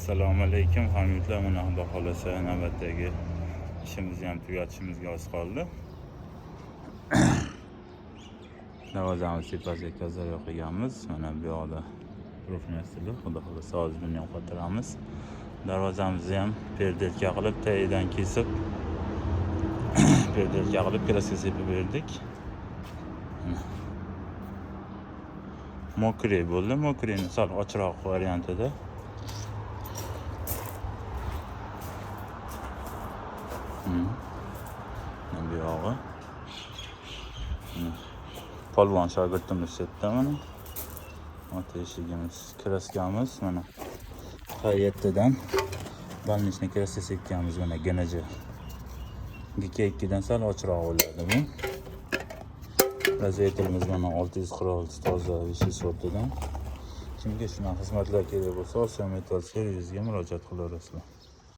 Assalomu alaykum hamyurtlar. Mana Xudo xolasa navbatdagi ishimizni ham tugatishimizga oz qoldi. Darvozamiz tepasiga tozalayoq qilganmiz. Mana bu yoqda profnestili, Xudo xolasa hozir buni ham qotiramiz. Darvozamizni ham perdelka qilib, tagidan kesib, perdelka qilib kraska sepib berdik. Mokriy bo'ldi. Mokriyni sal ochroq variantida. Bu yog'i. Polvon shogirdimiz chetda mana. Ota eshigimiz, kraskamiz mana. Qayerdan balnishni kraska sepganmiz mana ganaja. GK2 dan sal ochroq bo'ladi bu. Razvetelimiz mana 646 toza vishi sortidan. Kimga shunaqa xizmatlar kerak bo'lsa, Osiyo Metal servisiga murojaat qilaverasizlar.